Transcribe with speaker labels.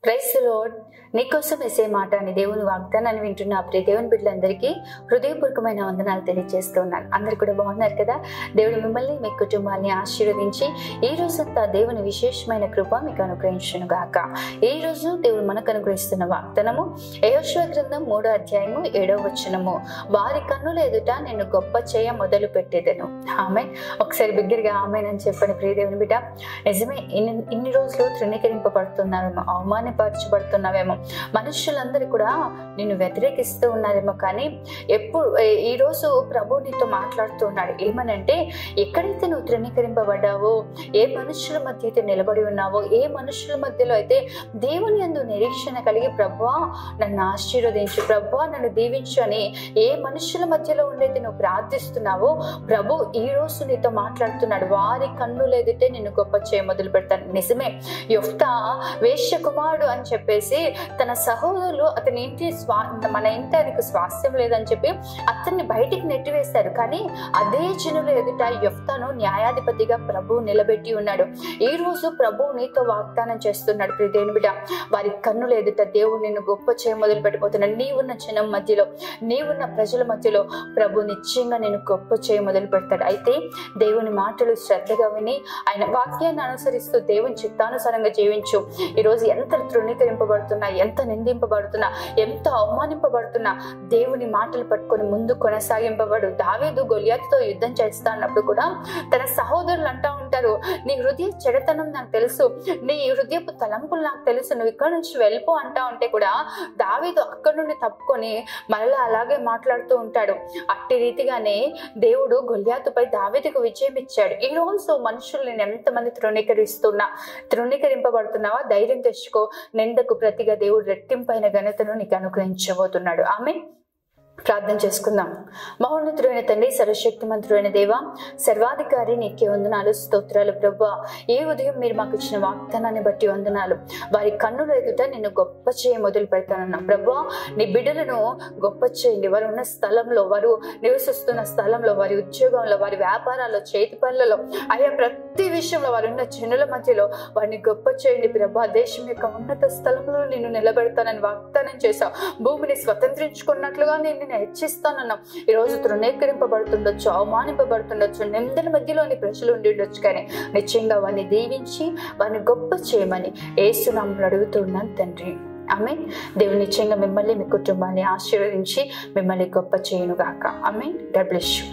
Speaker 1: Praise the lord. నీకోసం వేసే మాట అని దేవుని వాగ్దానాన్ని వింటున్న ప్రియ దేవుని బిడ్డలందరికీ హృదయపూర్వకమైన వందనాలు తెలియజేస్తున్నాను. అందరు కూడా బాగున్నారు కదా? దేవుడు మిమ్మల్ని మీ కుటుంబాన్ని ఆశీర్వదించి ఈ రోజంతా దేవుని విశేషమైన కృప మీకు అనుగ్రహించును గాక. ఈ రోజు దేవుడు మనకు అనుగ్రహిస్తున్న వాగ్దానము యెహోషువ గ్రంథం 3వ అధ్యాయము 7వ వచనము. వారి కన్నుల ఎదుట నేను గొప్ప చేయ మొదలు పెట్టేదను. ఆమె ఒకసారి బిగ్గరగా ఆమెన్ అని చెప్పండి ప్రియ దేవుని బిడ్డ. నిజమే, ఇన్ని రోజులు తృణీకరింపబడుతున్నావేమో, అవమానపరచబడుతున్నావేమో, మనుషులందరూ కూడా నిన్ను వ్యతిరేకిస్తూ ఉన్నారేమో, కానీ ఈ రోజు ప్రభు నీతో మాట్లాడుతూ ఉన్నాడు. ఏమనంటే, ఎక్కడైతే నువ్వు తృణీకరింపబడ్డావో, ఏ మనుషుల మధ్య అయితే నిలబడి ఉన్నావో, ఏ మనుషుల మధ్యలో అయితే దేవుని యందు నిరీక్షణ కలిగి ప్రభువా నన్ను ఆశీర్వదించు, ప్రభువా నన్ను దీవించు అని ఏ మనుషుల మధ్యలో ఉండైతే నువ్వు ప్రార్థిస్తున్నావో, ప్రభు ఈ రోజు నీతో మాట్లాడుతున్నాడు. వారి కన్నులు ఎదుటే నిన్ను గొప్ప చేయ మొదలు పెడతాను. నిజమే, యెఫ్తా వేశ్య కుమారుడు అని చెప్పేసి తన సహోదరులు అతని మన ఇంటి ఆయనకు స్వాస్థ్యం లేదని చెప్పి అతన్ని బయటికి నెట్టివేశారు. కానీ అదే జనుల ఎదుట యెఫ్తాను న్యాయాధిపతిగా ప్రభు నిలబెట్టి ఉన్నాడు. ఈ రోజు ప్రభు నీతో వాగ్దానం చేస్తున్నాడు ప్రియ దేవుని బిడ్డ. వారి కన్నుల ఎదుట దేవుడు నిన్ను గొప్ప చేయ మొదలు పెట్టిపోతున్నాడు. నీవున్న జనం మధ్యలో, నీవున్న ప్రజల మధ్యలో ప్రభు నిశ్చయంగా నేను గొప్ప చేయ మొదలు పెడతాడు. అయితే దేవుని మాటలు శ్రద్ధగా విని ఆయన వాక్యాన్ని అనుసరిస్తూ దేవుని చిత్తానుసారంగా జీవించు. ఈరోజు ఎంత తృణీకరింపబడుతున్నా, ఎంత నిందింపబడుతున్నా, ఎంత అవమానింపబడుతున్నా, దేవుని మాటలు పట్టుకొని ముందు కొనసాగింపబడు. దావీదు గొలియాతుతో యుద్ధం చేస్తా అన్నప్పుడు కూడా తన సహోదరులు అంటా ఉంటారు, నీ హృదయ చెడుతనం నాకు తెలుసు, నీ హృదయపు తలంపులు నాకు తెలుసు, నువ్వు ఇక్కడ నుంచి వెళ్ళిపో అంటా ఉంటే కూడా దావీదు అక్కడి నుండి తప్పుకొని మరలా అలాగే మాట్లాడుతూ ఉంటాడు. అట్టి రీతిగానే దేవుడు గొలియాతుపై దావీదుకు విజయం ఇచ్చాడు. ఈ రోజు మనుషులు నేను ఎంతమంది తృణీకరింపబడుతున్నావా? ధైర్యం తెచ్చుకో. నిందకు ప్రతిగా దేవుడు రెట్టింపైన ఘనతను నీకు అనుగ్రహించబోతున్నాడు. ఆమె ప్రార్థన చేసుకుందాం. మహోన్నతుడైన తండ్రి, సర్వశక్తిమంతుడైన దేవ, సర్వాధికారి, నీకే వందనాలు, స్తోత్రాలు ప్రభువా. ఏ ఉదయం మీరు మాకు ఇచ్చిన వాగ్దానాన్ని బట్టి వందనాలు. వారి కన్నుల ఎదుట నిన్ను గొప్ప చేయ మొదలు పెడతానన్నా ప్రభువా. నీ బిడ్డలను గొప్ప చేయండి. వారు ఉన్న స్థలంలో, వారు నివసిస్తున్న స్థలంలో, వారి ఉద్యోగంలో, వారి వ్యాపారాల్లో, చేతి పనులలో, అయ్యా ప్రతి విషయంలో వారు ఉన్న జనుల మధ్యలో వారిని గొప్ప చేయండి ప్రభా. దేశం యొక్క ఉన్నత స్థలంలో నిన్ను నిలబెడతానని వాగ్దానం చేశావు. భూమిని స్వతంత్రించుకున్నట్లుగా నేను హెచ్చిస్తానన్నాం. ఈ రోజు తృణీకరింపబడుతుండొచ్చు, అవమానింపబడుతుండొచ్చు, నిందల మధ్యలోని ప్రజలు ఉండి ఉండొచ్చు, కానీ నిశ్చయంగా వారిని దీవించి వారిని గొప్ప చేయమని యేసు నామములో అడుగుతున్నాను తండ్రి. ఆమేన్. దేవుని నిశ్చయంగా మిమ్మల్ని, మీ కుటుంబాన్ని ఆశీర్వదించి మిమ్మల్ని గొప్ప చేయను గాక. ఆమేన్. God bless you.